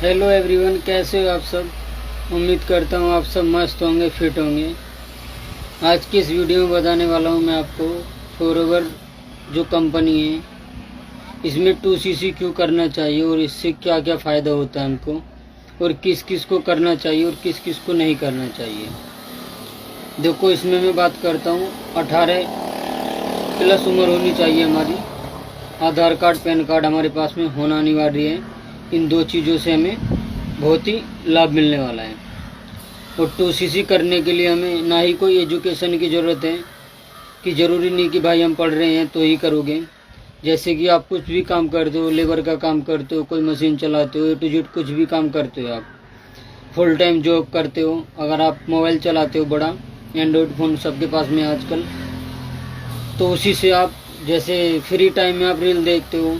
Hello everyone, कैसे हो आप सब। उम्मीद करता हूँ आप सब मस्त होंगे, फिट होंगे। आज की इस वीडियो में बताने वाला हूँ मैं आपको फॉरएवर जो कंपनी है, इसमें 2cc क्यों करना चाहिए और इससे क्या क्या फ़ायदा होता है हमको, और किस किस को करना चाहिए और किस किस को नहीं करना चाहिए। देखो, इसमें मैं बात करता हूँ 18 प्लस उम्र होनी चाहिए हमारी। आधार कार्ड, पैन कार्ड हमारे पास में होना अनिवार्य है। इन दो चीज़ों से हमें बहुत ही लाभ मिलने वाला है। और 2cc करने के लिए हमें ना ही कोई एजुकेशन की ज़रूरत है, कि ज़रूरी नहीं कि भाई हम पढ़ रहे हैं तो ही करोगे। जैसे कि आप कुछ भी काम करते हो, लेबर का काम करते हो, कोई मशीन चलाते हो, A to Z कुछ भी काम करते हो, आप फुल टाइम जॉब करते हो, अगर आप मोबाइल चलाते हो, बड़ा एंड्रॉयड फ़ोन सबके पास में आजकल, तो उसी से आप जैसे फ्री टाइम में आप रील देखते हो,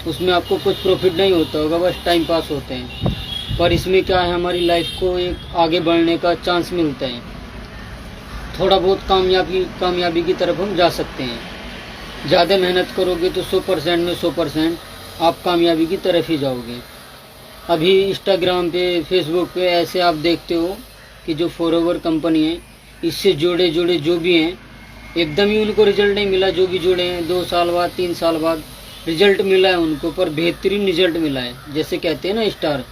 उसमें आपको कुछ प्रॉफिट नहीं होता होगा, बस टाइम पास होते हैं। पर इसमें क्या है, हमारी लाइफ को एक आगे बढ़ने का चांस मिलता है। थोड़ा बहुत कामयाबी की तरफ हम जा सकते हैं। ज़्यादा मेहनत करोगे तो 100% में 100% आप कामयाबी की तरफ ही जाओगे। अभी इंस्टाग्राम पे, फेसबुक पे ऐसे आप देखते हो कि जो फॉरएवर कंपनी है, इससे जुड़े जो भी हैं, एकदम ही उनको रिजल्ट नहीं मिला। जो भी जुड़े हैं 2 साल बाद, 3 साल बाद रिजल्ट मिला है उनको, पर बेहतरीन रिजल्ट मिला है। जैसे कहते हैं ना, स्टार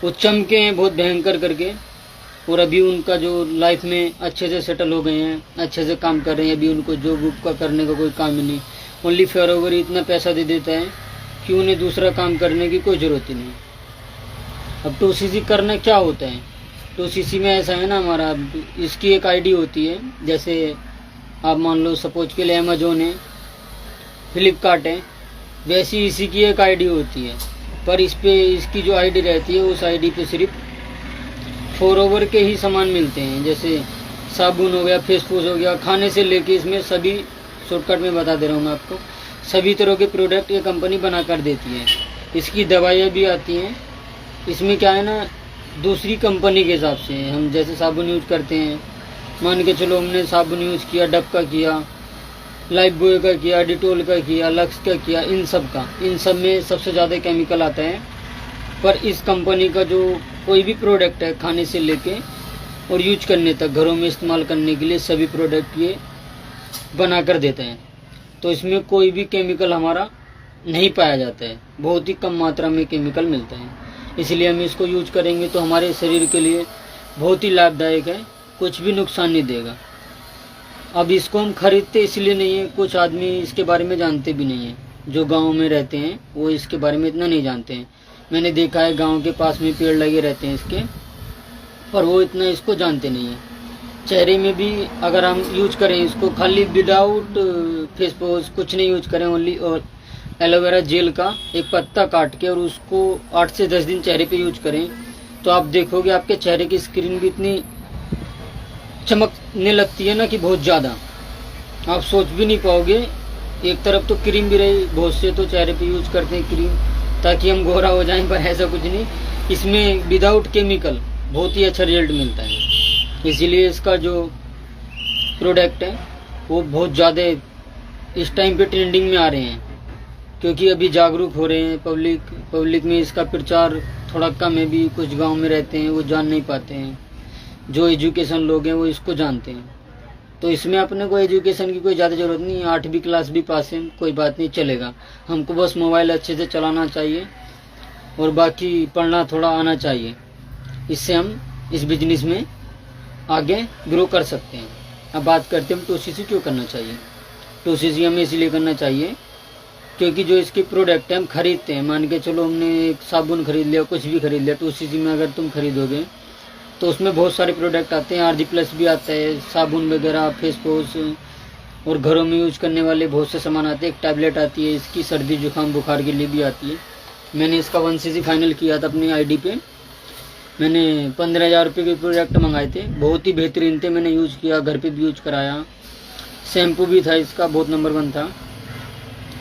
वो चमके हैं बहुत भयंकर करके, और अभी उनका जो लाइफ में अच्छे से सेटल हो गए हैं, अच्छे से काम कर रहे हैं। अभी उनको जॉब वूब का करने का कोई काम ही नहीं। ओनली फॉरएवर इतना पैसा दे देता है कि उन्हें दूसरा काम करने की कोई ज़रूरत ही नहीं। अब 2cc करना क्या होता है। 2cc में ऐसा है ना, हमारा इसकी एक आईडी होती है। जैसे आप मान लो, सपोज के लिए अमेजोन है, फ्लिपकार्ट है, वैसी इसी की एक आईडी होती है। पर इस पे इसकी जो आईडी रहती है, उस आईडी पे सिर्फ फॉरएवर के ही सामान मिलते हैं। जैसे साबुन हो गया, फेस वॉश हो गया, खाने से लेके इसमें सभी, शॉर्टकट में बता दे रहा हूँ मैं आपको, सभी तरह के प्रोडक्ट ये कंपनी बना कर देती है। इसकी दवाइयाँ भी आती हैं। इसमें क्या है ना, दूसरी कंपनी के हिसाब से हम जैसे साबुन यूज करते हैं, मान के चलो हमने साबुन यूज़ किया, डब का किया, लाइफ बॉय का किया, डिटोल का किया, लक्स का किया, इन सब में सबसे ज़्यादा केमिकल आता है। पर इस कंपनी का जो कोई भी प्रोडक्ट है, खाने से लेके और यूज करने तक, घरों में इस्तेमाल करने के लिए सभी प्रोडक्ट ये बना कर देते हैं। तो इसमें कोई भी केमिकल हमारा नहीं पाया जाता है, बहुत ही कम मात्रा में केमिकल मिलता है। इसलिए हम इसको यूज करेंगे तो हमारे शरीर के लिए बहुत ही लाभदायक है, कुछ भी नुकसान नहीं देगा। अब इसको हम खरीदते इसलिए नहीं है, कुछ आदमी इसके बारे में जानते भी नहीं है। जो गांव में रहते हैं वो इसके बारे में इतना नहीं जानते हैं। मैंने देखा है गांव के पास में पेड़ लगे रहते हैं इसके, पर वो इतना इसको जानते नहीं है। चेहरे में भी अगर हम यूज करें इसको, खाली विदाउट फेस वॉश कुछ नहीं यूज करें, ओनली और एलोवेरा जेल का एक पत्ता काट के और उसको 8 से 10 दिन चेहरे पे यूज करें, तो आप देखोगे आपके चेहरे की स्किन भी इतनी चमकने लगती है ना, कि बहुत ज़्यादा आप सोच भी नहीं पाओगे। एक तरफ तो क्रीम भी रही, बहुत से तो चेहरे पे यूज करते हैं क्रीम ताकि हम गोरा हो जाएं, पर ऐसा कुछ नहीं। इसमें विदाउट केमिकल बहुत ही अच्छा रिजल्ट मिलता है। इसीलिए इसका जो प्रोडक्ट है वो बहुत ज़्यादा इस टाइम पे ट्रेंडिंग में आ रहे हैं, क्योंकि अभी जागरूक हो रहे हैं पब्लिक में। इसका प्रचार थोड़ा कम है, भी कुछ गांव में रहते हैं वो जान नहीं पाते हैं। जो एजुकेशन लोग हैं वो इसको जानते हैं। तो इसमें अपने को एजुकेशन की कोई ज़्यादा ज़रूरत नहीं है। 8वीं क्लास भी पास है, कोई बात नहीं, चलेगा। हमको बस मोबाइल अच्छे से चलाना चाहिए और बाकी पढ़ना थोड़ा आना चाहिए। इससे हम इस बिजनेस में आगे ग्रो कर सकते हैं। अब बात करते हैं हम 2cc क्यों करना चाहिए। 2cc हमें इसलिए करना चाहिए क्योंकि जो इसके प्रोडक्ट है हम खरीदते हैं, मान के चलो हमने एक साबुन खरीद लिया, कुछ भी खरीद लिया, 2cc में अगर तुम खरीदोगे तो उसमें बहुत सारे प्रोडक्ट आते हैं। RG+ भी आता है, साबुन वगैरह, फेस वॉश, और घरों में यूज करने वाले बहुत से सामान आते हैं। एक टैबलेट आती है इसकी, सर्दी जुकाम बुखार के लिए भी आती है। मैंने इसका 1cc फाइनल किया था अपनी आईडी पे। मैंने 15,000 रुपये के प्रोडक्ट मंगाए थे, बहुत ही बेहतरीन थे। मैंने यूज़ किया, घर पे भी यूज कराया। शैम्पू भी था इसका, बहुत नंबर 1 था।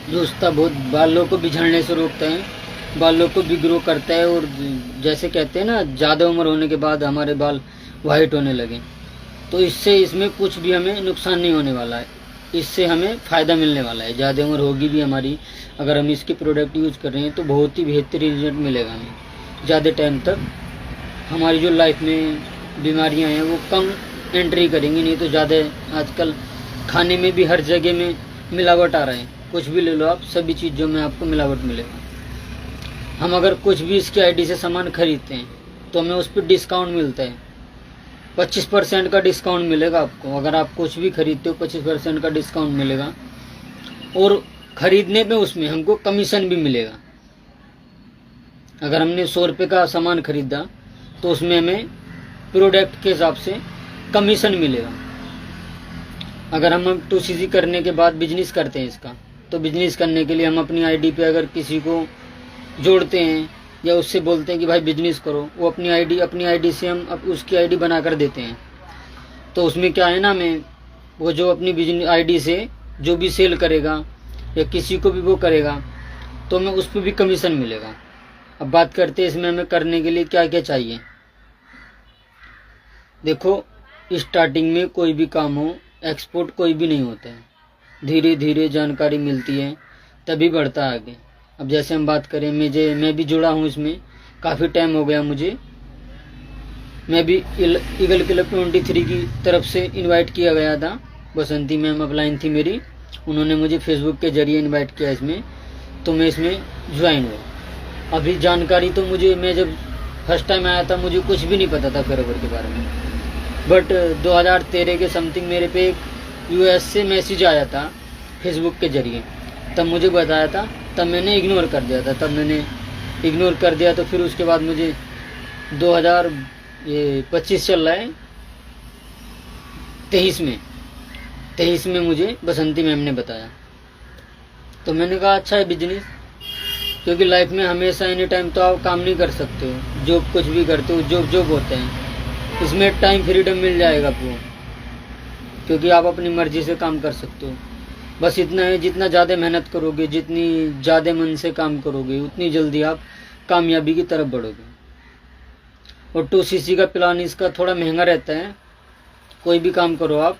जो उसका बहुत बालों को बिछड़ने से रोकता है, बालों को भी ग्रो करता है। और जैसे कहते हैं ना, ज़्यादा उम्र होने के बाद हमारे बाल वाइट होने लगे, तो इससे इसमें कुछ भी हमें नुकसान नहीं होने वाला है। इससे हमें फ़ायदा मिलने वाला है। ज़्यादा उम्र होगी भी हमारी, अगर हम इसके प्रोडक्ट यूज़ कर रहे हैं तो बहुत ही बेहतरीन रिजल्ट मिलेगा हमें। ज़्यादा टाइम तक हमारी जो लाइफ में बीमारियां हैं वो कम एंट्री करेंगी। नहीं तो ज़्यादा आजकल खाने में भी हर जगह में मिलावट आ रहा है। कुछ भी ले लो आप, सभी चीज़ों में आपको मिलावट मिलेगा। हम अगर कुछ भी इसकी आईडी से सामान खरीदते हैं तो हमें उस पर डिस्काउंट मिलता है, 25% का डिस्काउंट मिलेगा आपको। अगर आप कुछ भी खरीदते हो 25% का डिस्काउंट मिलेगा, और खरीदने पे उसमें हमको कमीशन भी मिलेगा। अगर हमने 100 रुपये का सामान खरीदा तो उसमें हमें प्रोडक्ट के हिसाब से कमीशन मिलेगा। अगर हम 2CC करने के बाद बिजनेस करते हैं इसका, तो बिजनेस करने के लिए हम अपनी आईडी पे अगर किसी को जोड़ते हैं या उससे बोलते हैं कि भाई बिजनेस करो, वो अपनी आईडी से हम उसकी आईडी बना कर देते हैं। तो उसमें क्या है ना, हमें वो जो अपनी बिजनेस आईडी से जो भी सेल करेगा या किसी को भी वो करेगा तो हमें उस पर भी कमीशन मिलेगा। अब बात करते हैं इसमें हमें करने के लिए क्या क्या चाहिए। देखो, स्टार्टिंग में कोई भी काम हो, एक्सपोर्ट कोई भी नहीं होता है, धीरे धीरे जानकारी मिलती है तभी बढ़ता है आगे। अब जैसे हम बात करें, मैं भी जुड़ा हूँ इसमें, काफ़ी टाइम हो गया मुझे। मैं भी ईगल क्लब 23 की तरफ से इनवाइट किया गया था। बसंती मैम अपलाइन थी मेरी, उन्होंने मुझे फेसबुक के जरिए इनवाइट किया इसमें, तो मैं इसमें ज्वाइन हुआ। अभी जानकारी तो मैं जब फर्स्ट टाइम आया था मुझे कुछ भी नहीं पता था फेरोवर के बारे में, बट 2013 के समथिंग मेरे पे एक US से मैसेज आया था फेसबुक के जरिए, तब मुझे बताया था, तब मैंने इग्नोर कर दिया था। तो फिर उसके बाद मुझे 2025 चल रहा है, 23 में मुझे बसंती मैम ने बताया। तो मैंने कहा अच्छा है बिजनेस, क्योंकि लाइफ में हमेशा एनी टाइम तो आप काम नहीं कर सकते हो। जॉब कुछ भी करते हो, जॉब होते हैं, इसमें टाइम फ्रीडम मिल जाएगा आपको, क्योंकि आप अपनी मर्जी से काम कर सकते हो। बस इतना है, जितना ज़्यादा मेहनत करोगे, जितनी ज़्यादा मन से काम करोगे, उतनी जल्दी आप कामयाबी की तरफ बढ़ोगे। और 2CC का प्लान इसका थोड़ा महंगा रहता है। कोई भी काम करो आप,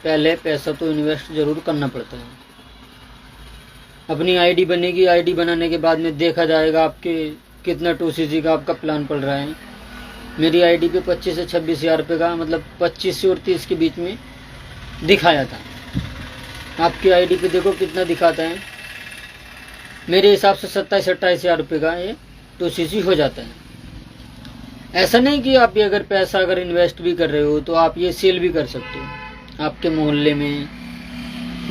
पहले पैसा तो इन्वेस्ट ज़रूर करना पड़ता है। अपनी आईडी बनेगी, आईडी बनाने के बाद में देखा जाएगा आपके कितना 2CC का आपका प्लान पड़ रहा है। मेरी आईडी पे 25 से 26 हज़ार रुपये का, मतलब 25 से और 30 के बीच में दिखाया था। आपकी आईडी पे देखो कितना दिखाता है। मेरे हिसाब से 27-28 हज़ार रुपये का ये 2CC हो जाता है। ऐसा नहीं कि आप ये अगर पैसा इन्वेस्ट भी कर रहे हो तो आप ये सेल भी कर सकते हो। आपके मोहल्ले में,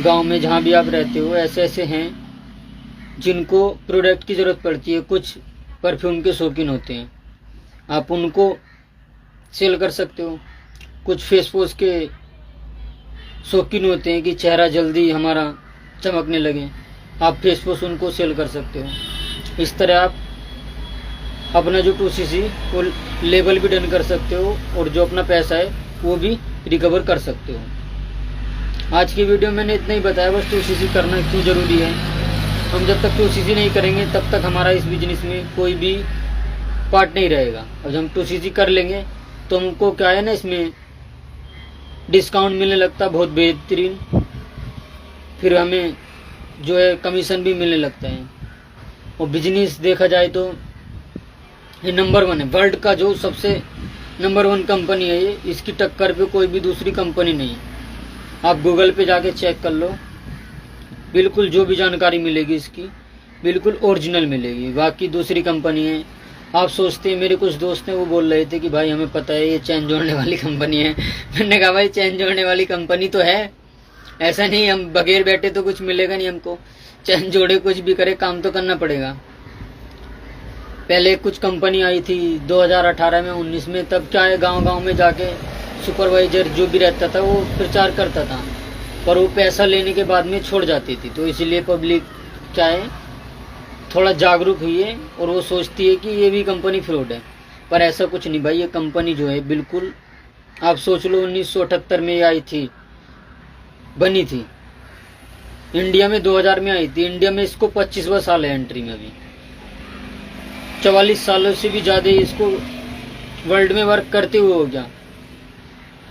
गांव में, जहाँ भी आप रहते हो, ऐसे हैं जिनको प्रोडक्ट की ज़रूरत पड़ती है। कुछ परफ्यूम के शौकीन होते हैं, आप उनको सेल कर सकते हो। कुछ फेस वॉश के शौकीन होते हैं कि चेहरा जल्दी हमारा चमकने लगे, आप फेस वॉश उनको सेल कर सकते हो। इस तरह आप अपना जो 2CC वो लेवल भी डन कर सकते हो, और जो अपना पैसा है वो भी रिकवर कर सकते हो। आज की वीडियो मैंने इतना ही बताया, बस 2CC करना क्यों ज़रूरी है। हम जब तक 2CC नहीं करेंगे तब तक हमारा इस बिजनेस में कोई भी पार्ट नहीं रहेगा। और जब हम 2CC कर लेंगे तो हमको क्या है ना, इसमें डिस्काउंट मिलने लगता है बहुत बेहतरीन, फिर हमें जो है कमीशन भी मिलने लगता है। और बिजनेस देखा जाए तो ये नंबर 1 है, वर्ल्ड का जो सबसे नंबर 1 कंपनी है ये। इसकी टक्कर पे कोई भी दूसरी कंपनी नहीं है। आप गूगल पे जाके चेक कर लो, बिल्कुल जो भी जानकारी मिलेगी इसकी बिल्कुल ओरिजिनल मिलेगी। बाकी दूसरी कंपनी है, आप सोचते हैं, मेरे कुछ दोस्त हैं वो बोल रहे थे कि भाई हमें पता है ये चैन जोड़ने वाली कंपनी है। मैंने कहा भाई चैन जोड़ने वाली कंपनी तो है, ऐसा नहीं हम बगैर बैठे तो कुछ मिलेगा नहीं हमको। चैन जोड़े कुछ भी करे, काम तो करना पड़ेगा। पहले कुछ कंपनी आई थी 2018 में 19 में, तब क्या है, गांव में जाके सुपरवाइजर जो भी रहता था वो प्रचार करता था, पर वो पैसा लेने के बाद में छोड़ जाती थी। तो इसलिए पब्लिक क्या है, थोड़ा जागरूक हुई है और वो सोचती है कि ये भी कंपनी फ्रॉड है। पर ऐसा कुछ नहीं भाई, ये कंपनी जो है बिल्कुल, आप सोच लो 1978 में ये आई थी, बनी थी। इंडिया में 2000 में आई थी। इंडिया में इसको 25वां साल है एंट्री में। अभी 44 सालों से भी ज़्यादा इसको वर्ल्ड में वर्क करते हुए हो गया।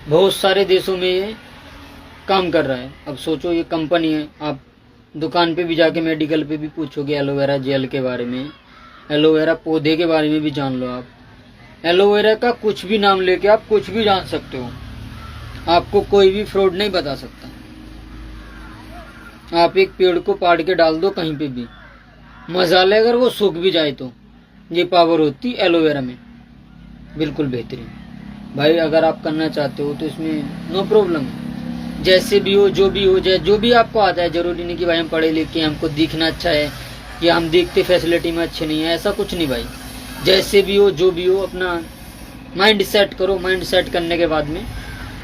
बहुत सारे देशों में ये काम कर रहा है। अब सोचो ये कंपनी है, आप दुकान पे भी जाके, मेडिकल पे भी पूछोगे एलोवेरा जेल के बारे में, एलोवेरा पौधे के बारे में भी जान लो आप। एलोवेरा का कुछ भी नाम लेके आप कुछ भी जान सकते हो, आपको कोई भी फ्रॉड नहीं बता सकता। आप एक पेड़ को पाड़ के डाल दो कहीं पे भी, मसाले अगर वो सूख भी जाए तो ये पावर होती एलोवेरा में, बिल्कुल बेहतरीन। भाई अगर आप करना चाहते हो तो इसमें नो प्रॉब्लम, जैसे भी हो, जो भी हो, जो भी आपको आता है। जरूरी नहीं कि भाई हम पढ़े लिखे हमको दिखना अच्छा है या हम दिखते फैसिलिटी में अच्छे नहीं है, ऐसा कुछ नहीं भाई। जैसे भी हो, जो भी हो, अपना माइंड सेट करो। माइंड सेट करने के बाद में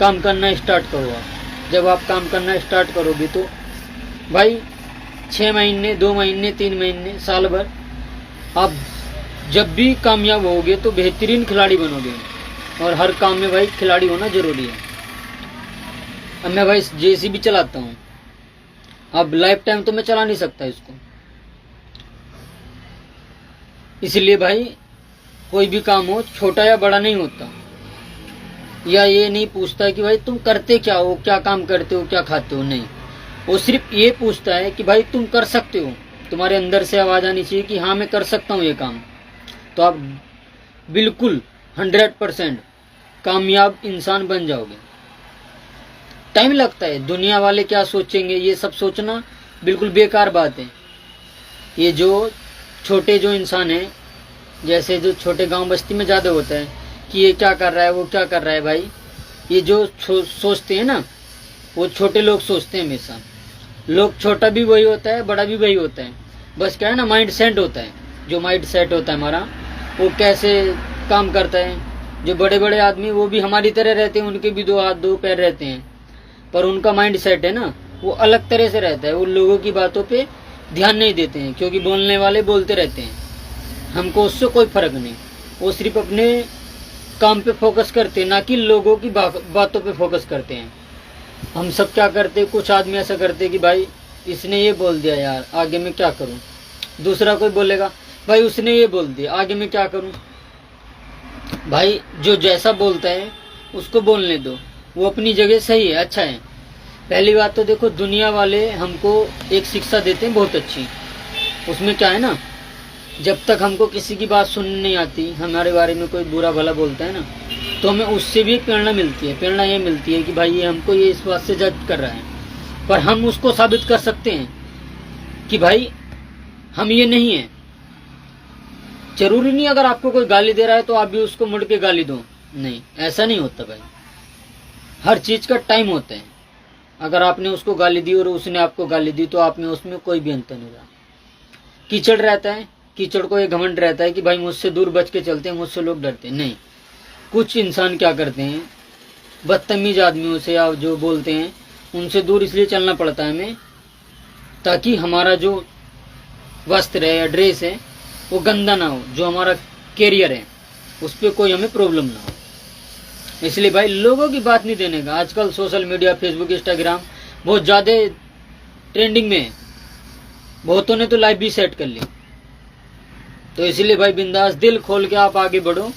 काम करना स्टार्ट करो आप। जब आप काम करना स्टार्ट करोगे तो भाई 6 महीने, 2 महीने, 3 महीने, साल भर आप जब भी कामयाब होगे तो बेहतरीन खिलाड़ी बनोगे। और हर काम में भाई खिलाड़ी होना जरूरी है। अब मैं भाई जेसीबी चलाता हूँ, अब लाइफ टाइम तो मैं चला नहीं सकता इसको, इसलिए भाई कोई भी काम हो छोटा या बड़ा नहीं होता, या ये नहीं पूछता कि भाई तुम करते क्या हो, क्या काम करते हो, क्या खाते हो, नहीं। वो सिर्फ ये पूछता है कि भाई तुम कर सकते हो। तुम्हारे अंदर से आवाज आनी चाहिए कि हाँ मैं कर सकता हूँ ये काम, तो आप बिल्कुल 100% कामयाब इंसान बन जाओगे। टाइम लगता है, दुनिया वाले क्या सोचेंगे ये सब सोचना बिल्कुल बेकार बात है। ये जो छोटे जो इंसान है, जैसे जो छोटे गांव बस्ती में ज़्यादा होता है कि ये क्या कर रहा है, वो क्या कर रहा है, भाई ये जो सोचते हैं ना, वो छोटे लोग सोचते हैं हमेशा। लोग छोटा भी वही होता है, बड़ा भी वही होता है, बस क्या है ना माइंड सेट होता है। जो माइंड सेट होता है हमारा, वो कैसे काम करता है। जो बड़े बड़े आदमी वो भी हमारी तरह रहते हैं, उनके भी 2 हाथ 2 पैर रहते हैं, पर उनका माइंड सेट है ना वो अलग तरह से रहता है। वो लोगों की बातों पे ध्यान नहीं देते हैं, क्योंकि बोलने वाले बोलते रहते हैं, हमको उससे कोई फर्क नहीं। वो सिर्फ अपने काम पे फोकस करते हैं, ना कि लोगों की बातों पे फोकस करते हैं। हम सब क्या करते हैं, कुछ आदमी ऐसा करते हैं कि भाई इसने ये बोल दिया यार, आगे मैं क्या करूं। दूसरा कोई बोलेगा भाई उसने ये बोल दिया, आगे मैं क्या करूं। भाई जो जैसा बोलता है उसको बोलने दो, वो अपनी जगह सही है, अच्छा है। पहली बात तो देखो, दुनिया वाले हमको एक शिक्षा देते हैं बहुत अच्छी। उसमें क्या है ना, जब तक हमको किसी की बात सुनने नहीं आती, हमारे बारे में कोई बुरा भला बोलता है ना, तो हमें उससे भी प्रेरणा मिलती है। प्रेरणा ये मिलती है कि भाई ये हमको ये इस बात से जज कर रहा है, पर हम उसको साबित कर सकते हैं कि भाई हम ये नहीं है। जरूरी नहीं अगर आपको कोई गाली दे रहा है तो आप भी उसको मुड़ के गाली दो, नहीं, ऐसा नहीं होता भाई। हर चीज का टाइम होता है। अगर आपने उसको गाली दी और उसने आपको गाली दी तो आप में उसमें कोई भी अंतर नहीं रहा। कीचड़ रहता है, कीचड़ को एक घमंड रहता है कि भाई मुझसे दूर बच के चलते हैं, मुझसे लोग डरते हैं, नहीं। कुछ इंसान क्या करते हैं, बदतमीज आदमियों से या जो बोलते हैं उनसे दूर इसलिए चलना पड़ता है हमें, ताकि हमारा जो वस्त्र है या ड्रेस है वो गंदा ना हो, जो हमारा कैरियर है उस पर कोई हमें प्रॉब्लम ना हो। इसलिए भाई लोगों की बात नहीं देने का। आजकल सोशल मीडिया, फेसबुक, इंस्टाग्राम बहुत ज़्यादा ट्रेंडिंग में है, बहुतों ने तो लाइफ भी सेट कर ली। तो इसलिए भाई बिंदास दिल खोल के आप आगे बढ़ो,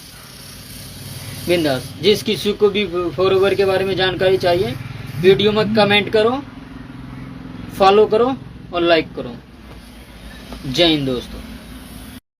बिंदास। जिस किसी को भी फॉलोवर के बारे में जानकारी चाहिए, वीडियो में कमेंट करो, फॉलो करो और लाइक करो। जय हिंद दोस्तों।